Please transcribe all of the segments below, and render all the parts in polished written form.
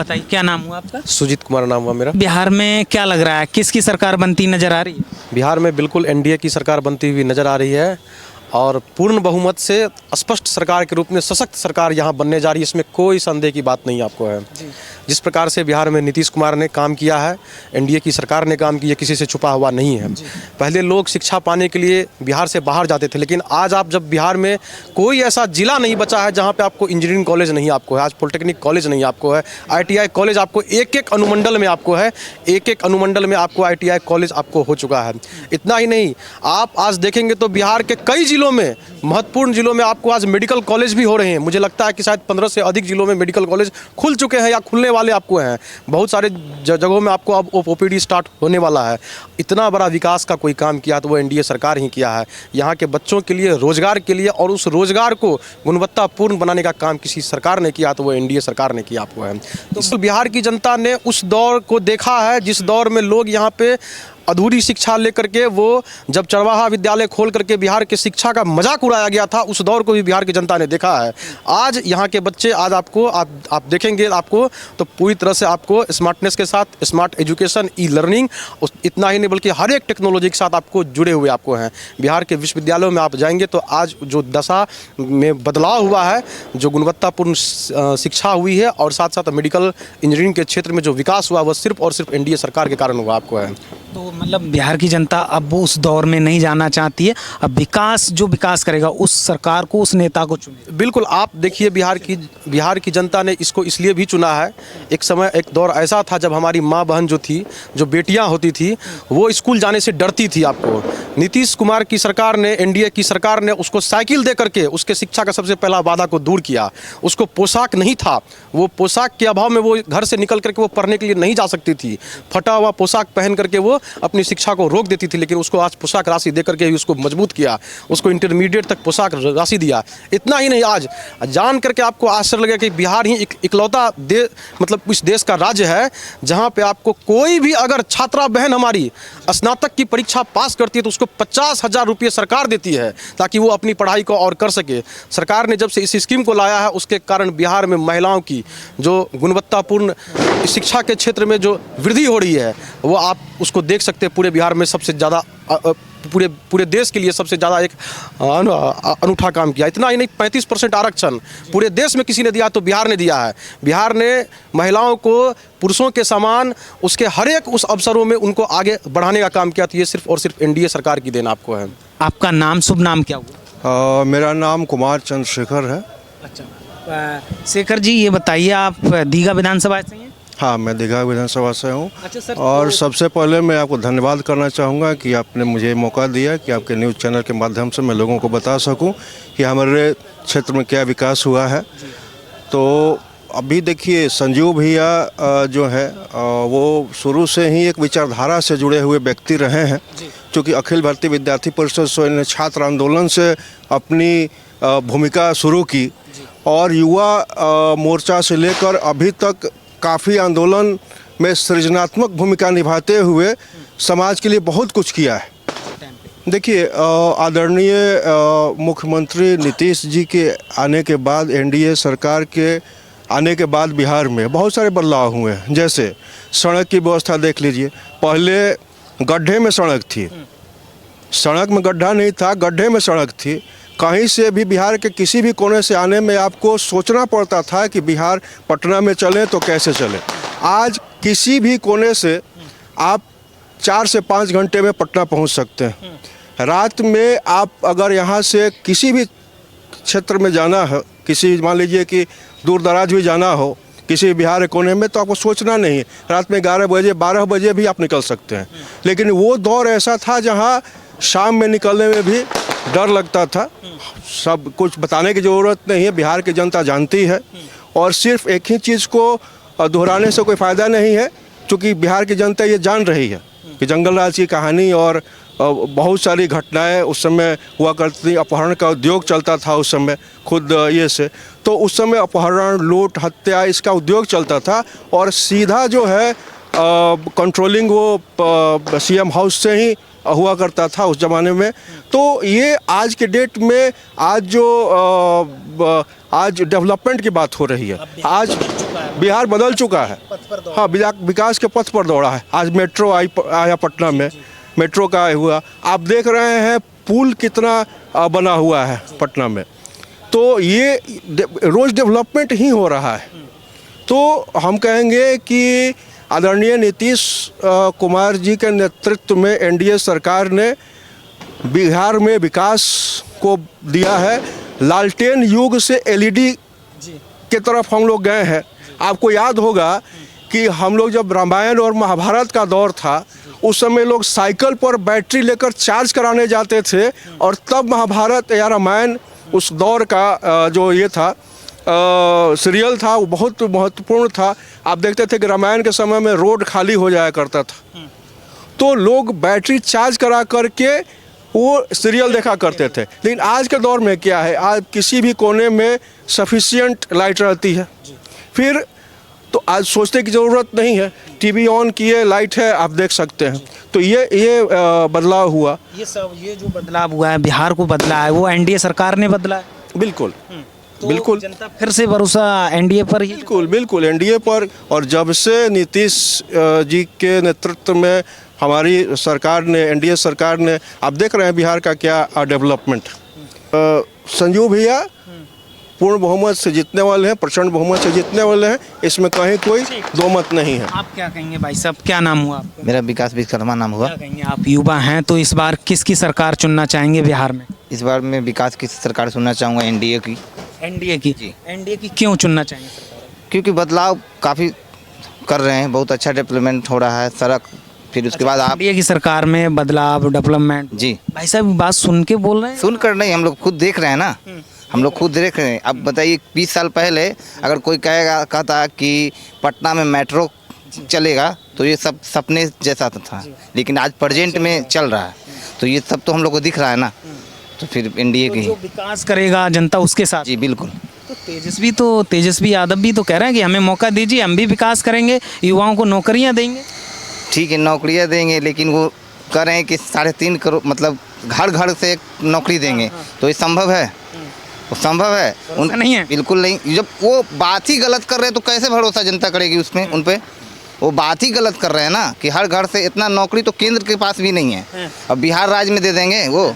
बताइए, क्या नाम हुआ आपका? सुजीत कुमार नाम हुआ मेरा। बिहार में क्या लग रहा है, किसकी सरकार बनती नजर आ रही है? बिहार में बिल्कुल एनडीए की सरकार बनती हुई नज़र आ रही है और पूर्ण बहुमत से स्पष्ट सरकार के रूप में सशक्त सरकार यहाँ बनने जा रही है, इसमें कोई संदेह की बात नहीं आपको है। जिस प्रकार से बिहार में नीतीश कुमार ने काम किया है, एनडीए की सरकार ने काम किया, किसी से छुपा हुआ नहीं है। पहले लोग शिक्षा पाने के लिए बिहार से बाहर जाते थे, लेकिन आज आप जब बिहार में कोई ऐसा जिला नहीं बचा है जहाँ पे आपको इंजीनियरिंग कॉलेज नहीं आपको है, आज पॉलिटेक्निक कॉलेज नहीं आपको है, आईटीआई कॉलेज आपको एक एक अनुमंडल में आपको है, एक एक अनुमंडल में आपको आईटीआई कॉलेज आपको हो चुका है। इतना ही नहीं, आप आज देखेंगे तो बिहार के कई जिलों में, महत्वपूर्ण जिलों में आपको आज मेडिकल कॉलेज भी हो रहे हैं। मुझे लगता है कि शायद 15 से अधिक जिलों में मेडिकल कॉलेज खुल चुके हैं या खुलने वाले आपको हैं। बहुत सारे जगहों में आपको अब ओपीडी स्टार्ट होने वाला है। इतना बड़ा विकास का कोई काम किया तो वो एनडीए सरकार ही किया है। यहाँ के बच्चों के लिए, रोजगार के लिए, और उस रोजगार को गुणवत्तापूर्ण बनाने का काम किसी सरकार ने किया तो वो एनडीए सरकार ने किया आपको है। तो बिहार की जनता ने उस दौर को देखा है जिस दौर में लोग यहाँ पे अधूरी शिक्षा लेकर के, वो जब चरवाहा विद्यालय खोल करके बिहार के शिक्षा का मजाक उड़ाया गया था, उस दौर को भी बिहार की जनता ने देखा है। आज यहाँ के बच्चे, आज आपको आप देखेंगे आपको तो पूरी तरह से आपको स्मार्टनेस के साथ स्मार्ट एजुकेशन, ई लर्निंग, इतना ही नहीं बल्कि हर एक टेक्नोलॉजी के साथ आपको जुड़े हुए आपको हैं। बिहार के विश्वविद्यालयों में आप जाएंगे तो आज जो दशा में बदलाव हुआ है, जो गुणवत्तापूर्ण शिक्षा हुई है और साथ साथ मेडिकल इंजीनियरिंग के क्षेत्र में जो विकास हुआ वह सिर्फ और सिर्फ एनडीए सरकार के कारण हुआ आपको है। तो मतलब बिहार की जनता अब उस दौर में नहीं जाना चाहती है, अब विकास जो विकास करेगा उस सरकार को, उस नेता को चुने। बिल्कुल, आप देखिए बिहार की जनता ने इसको इसलिए भी चुना है। एक समय, एक दौर ऐसा था जब हमारी माँ बहन जो थी, जो बेटियां होती थी, वो स्कूल जाने से डरती थी। आपको नीतीश कुमार की सरकार ने, एनडीए की सरकार ने उसको साइकिल दे करके उसके शिक्षा का सबसे पहला वादा को दूर किया। उसको पोशाक नहीं था, वो पोशाक के अभाव में वो घर से निकल करके वो पढ़ने के लिए नहीं जा सकती थी। फटा हुआ पोशाक पहन करके वो अपनी शिक्षा को रोक देती थी, लेकिन उसको आज पोशाक राशि दे करके उसको मजबूत किया, उसको इंटरमीडिएट तक पोशाक राशि दिया। इतना ही नहीं, आज जान करके आपको आश्चर्य लगेगा कि बिहार ही इकलौता मतलब इस देश का राज्य है जहां पे आपको कोई भी अगर छात्रा बहन हमारी स्नातक की परीक्षा पास करती है तो उसको 50,000 रुपये सरकार देती है ताकि वो अपनी पढ़ाई को और कर सके। सरकार ने जब से इस स्कीम को लाया है उसके कारण बिहार में महिलाओं की जो गुणवत्तापूर्ण शिक्षा के क्षेत्र में जो वृद्धि हो रही है वो आप उसको देख सकते हैं। पूरे बिहार में सबसे ज़्यादा, पूरे देश के लिए सबसे ज़्यादा एक अनूठा काम किया। इतना ही नहीं, 35% आरक्षण पूरे देश में किसी ने दिया तो बिहार ने दिया है। बिहार ने महिलाओं को पुरुषों के समान उसके हर एक उस अवसरों में उनको आगे बढ़ाने का काम किया। तो ये सिर्फ और सिर्फ एनडीए सरकार की देन आपको है। आपका नाम, शुभ नाम क्या हुआ? मेरा नाम कुमार चंद्रशेखर है। अच्छा, शेखर जी ये बताइए, आप दीघा विधानसभा से हैं? हाँ, मैं दीघा विधानसभा से हूँ। अच्छा सर, और सबसे पहले मैं आपको धन्यवाद करना चाहूँगा कि आपने मुझे मौका दिया कि आपके न्यूज़ चैनल के माध्यम से मैं लोगों को बता सकूँ कि हमारे क्षेत्र में क्या विकास हुआ है। तो अभी देखिए, संजीव भैया जो है वो शुरू से ही एक विचारधारा से जुड़े हुए व्यक्ति रहे हैं, क्योंकि अखिल भारतीय विद्यार्थी परिषद ने छात्र आंदोलन से अपनी भूमिका शुरू की और युवा मोर्चा से लेकर अभी तक काफ़ी आंदोलन में सृजनात्मक भूमिका निभाते हुए समाज के लिए बहुत कुछ किया है। देखिए, आदरणीय मुख्यमंत्री नीतीश जी के आने के बाद, एनडीए सरकार के आने के बाद बिहार में बहुत सारे बदलाव हुए हैं। जैसे सड़क की व्यवस्था देख लीजिए, पहले गड्ढे में सड़क थी, सड़क में गड्ढा नहीं था, गड्ढे में सड़क थी। कहीं से भी बिहार के किसी भी कोने से आने में आपको सोचना पड़ता था कि बिहार पटना में चलें तो कैसे चलें। आज किसी भी कोने से आप 4 से 5 घंटे में पटना पहुंच सकते हैं। रात में आप अगर यहाँ से किसी भी क्षेत्र में जाना है, किसी मान लीजिए कि दूर दराज भी जाना हो किसी बिहार के कोने में, तो आपको सोचना नहीं है, रात में 11 बजे 12 बजे भी आप निकल सकते हैं। लेकिन वो दौर ऐसा था जहाँ शाम में निकलने में भी डर लगता था। सब कुछ बताने की ज़रूरत नहीं है, बिहार की जनता जानती है। और सिर्फ एक ही चीज़ को दोहराने से कोई फ़ायदा नहीं है, क्योंकि बिहार की जनता ये जान रही है कि जंगल राज की कहानी और बहुत सारी घटनाएं उस समय हुआ करती। अपहरण का उद्योग चलता था उस समय, खुद ये से तो उस समय अपहरण, लूट, हत्या इसका उद्योग चलता था। और सीधा जो है कंट्रोलिंग वो सीएम हाउस से ही हुआ करता था उस ज़माने में। तो ये आज के डेट में आज डेवलपमेंट की बात हो रही है। आज बिहार बदल चुका है। हाँ, विकास के पथ पर दौड़ा है। आज मेट्रो आया पटना में, मेट्रो का हुआ। आप देख रहे हैं पुल कितना बना हुआ है पटना में। तो ये रोज़ डेवलपमेंट ही हो रहा है। तो हम कहेंगे कि आदरणीय नीतीश कुमार जी के नेतृत्व में एनडीए सरकार ने बिहार में विकास को दिया है। लालटेन युग से एलईडी की तरफ हम लोग गए हैं। आपको याद होगा कि हम लोग जब रामायण और महाभारत का दौर था, उस समय लोग साइकिल पर बैटरी लेकर चार्ज कराने जाते थे, और तब महाभारत या रामायण उस दौर का जो ये था सीरियल था, वो बहुत महत्वपूर्ण था। आप देखते थे कि रामायण के समय में रोड खाली हो जाया करता था, तो लोग बैटरी चार्ज करा करके वो सीरियल देखा करते थे। लेकिन आज के दौर में क्या है, आज किसी भी कोने में सफिशिएंट लाइट रहती है। फिर तो आज सोचने की ज़रूरत नहीं है, टीवी ऑन किए, लाइट है, आप देख सकते हैं। तो ये बदलाव हुआ। ये जो बदलाव हुआ है, बिहार को बदला है, वो एनडीए सरकार ने बदला है। बिल्कुल तो बिल्कुल जनता फिर से भरोसा एनडीए पर ही। बिल्कुल एनडीए पर। और जब से नीतीश जी के नेतृत्व में हमारी सरकार ने, एनडीए सरकार ने, आप देख रहे हैं बिहार का क्या डेवलपमेंट। संजू भैया पूर्ण बहुमत से जीतने वाले हैं, प्रचंड बहुमत से जीतने वाले हैं, इसमें कहीं कोई दो मत नहीं है। आप क्या कहेंगे भाई साहब, क्या नाम हुआ आपका? मेरा विकास विश्वकर्मा नाम हुआ। क्या कहेंगे, आप युवा हैं तो इस बार किसकी सरकार चुनना चाहेंगे बिहार में? इस बार मैं विकास की सरकार सुनना चाहूँगा, एनडीए की। एनडीए की? जी। एनडीए की क्यों चुनना चाहेंगे सरकार? क्योंकि बदलाव काफ़ी कर रहे हैं, बहुत अच्छा डेवलपमेंट हो रहा है, सड़क, फिर उसके बाद आप। एनडीए की सरकार में बदलाव, डेवलपमेंट। जी भाई साहब बात सुन के बोल रहे हैं? सुन कर नहीं, हम लोग खुद देख रहे हैं ना, हम लोग खुद देख रहे हैं। अब बताइए 20 साल पहले अगर कोई कहता कि पटना में मेट्रो चलेगा तो ये सब सपने जैसा था, लेकिन आज प्रेजेंट में चल रहा है, तो ये सब तो हम लोग को दिख रहा है ना। तो फिर एनडीए तो की। जो विकास करेगा जनता उसके साथ। जी बिल्कुल। तो तेजस्वी यादव भी तो कह रहे हैं कि हमें मौका दीजिए, हम भी विकास करेंगे, युवाओं को नौकरियां देंगे। ठीक है, नौकरियां देंगे, लेकिन वो कह रहे हैं कि 3.5 करोड़ मतलब घर घर से एक नौकरी देंगे। तो ये संभव है? वो संभव है? नहीं है। बिल्कुल नहीं। जब वो बात ही गलत कर रहे हैं तो कैसे भरोसा जनता करेगी उसमें, उन पे? वो बात ही गलत कर रहे हैं ना कि हर घर से इतना नौकरी तो केंद्र के पास भी नहीं है। अब बिहार राज्य में दे देंगे वो,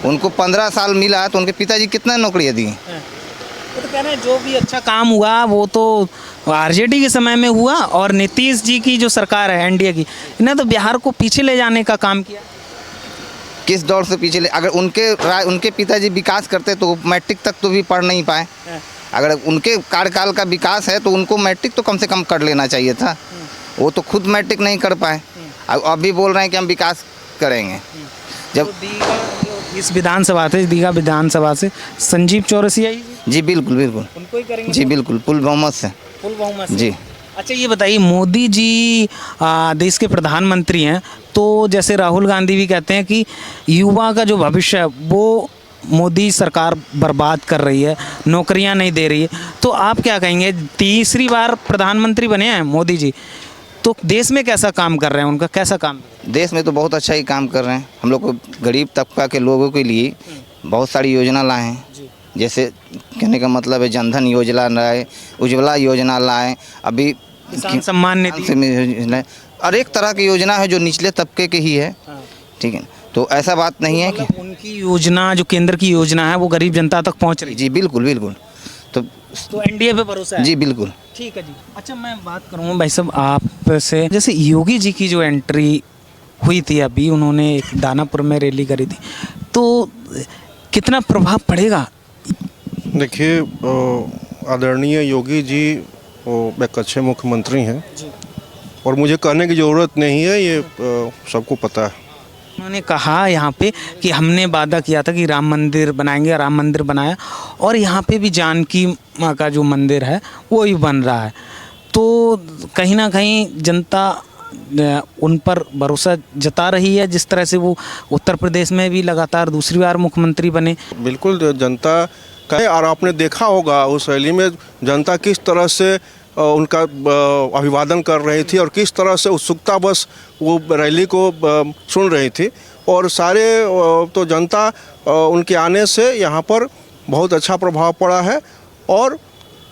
उनको 15 साल मिला तो उनके पिताजी कितना नौकरियाँ दी? वो तो कह रहे हैं जो भी अच्छा काम हुआ वो तो आरजेडी के समय में हुआ, और नीतीश जी की जो सरकार है एनडीए की, इन्हें तो बिहार को पीछे ले जाने का काम किया। किस दौर से पीछे अगर उनके पिताजी विकास करते तो मैट्रिक तक तो भी पढ़ नहीं पाए। अगर उनके कार्यकाल का विकास है तो उनको मैट्रिक तो कम से कम कर लेना चाहिए था। वो तो खुद मैट्रिक नहीं कर पाए, अभी बोल रहे हैं कि हम विकास करेंगे। जब इस विधानसभा से, दीघा विधानसभा से संजीव चौरसिया जी बिल्कुल बिल्कुल उनको ही करेंगे। जी बिल्कुल, फुल बहुमत से। फुल बहुमत से। जी। अच्छा ये बताइए, मोदी जी देश के प्रधानमंत्री हैं, तो जैसे राहुल गांधी भी कहते हैं कि युवा का जो भविष्य है वो मोदी सरकार बर्बाद कर रही है, नौकरियां नहीं दे रही है। तो आप क्या कहेंगे, तीसरी बार प्रधानमंत्री बने हैं मोदी जी, तो देश में कैसा काम कर रहे हैं, उनका कैसा काम? देश में तो बहुत अच्छा ही काम कर रहे हैं। हम लोग को गरीब तबका के लोगों के लिए बहुत सारी योजना लाए हैं। जैसे कहने का मतलब है जनधन योजना लाए, उज्ज्वला योजना लाए, अभी किसान सम्मान निधि, और एक तरह की योजना है जो निचले तबके के ही है। ठीक है, तो ऐसा बात नहीं है कि उनकी योजना, जो केंद्र की योजना है, वो गरीब जनता तक पहुंच रही है। जी बिल्कुल बिल्कुल। तो एनडीए पे भरोसा है? जी बिल्कुल। ठीक है जी। अच्छा मैं बात करूँगा भाई साहब आपसे, जैसे योगी जी की जो एंट्री हुई थी अभी, उन्होंने एक दानापुर में रैली करी थी, तो कितना प्रभाव पड़ेगा? देखिए, आदरणीय योगी जी वो एक अच्छे मुख्यमंत्री हैं, और मुझे कहने की ज़रूरत नहीं है, ये सबको पता है। उन्होंने कहा यहाँ पे कि हमने वादा किया था कि राम मंदिर बनाएंगे, राम मंदिर बनाया, और यहाँ पे भी जानकी माँ का जो मंदिर है वो ही बन रहा है। तो कहीं ना कहीं जनता उन पर भरोसा जता रही है, जिस तरह से वो उत्तर प्रदेश में भी लगातार दूसरी बार मुख्यमंत्री बने। बिल्कुल जनता का, और आपने देखा होगा उस रैली में जनता किस तरह से उनका अभिवादन कर रही थी, और किस तरह से उत्सुकता बस वो रैली को सुन रही थी। और सारे तो जनता उनके आने से यहाँ पर बहुत अच्छा प्रभाव पड़ा है और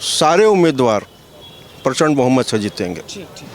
सारे उम्मीदवार प्रचंड बहुमत से जीतेंगे।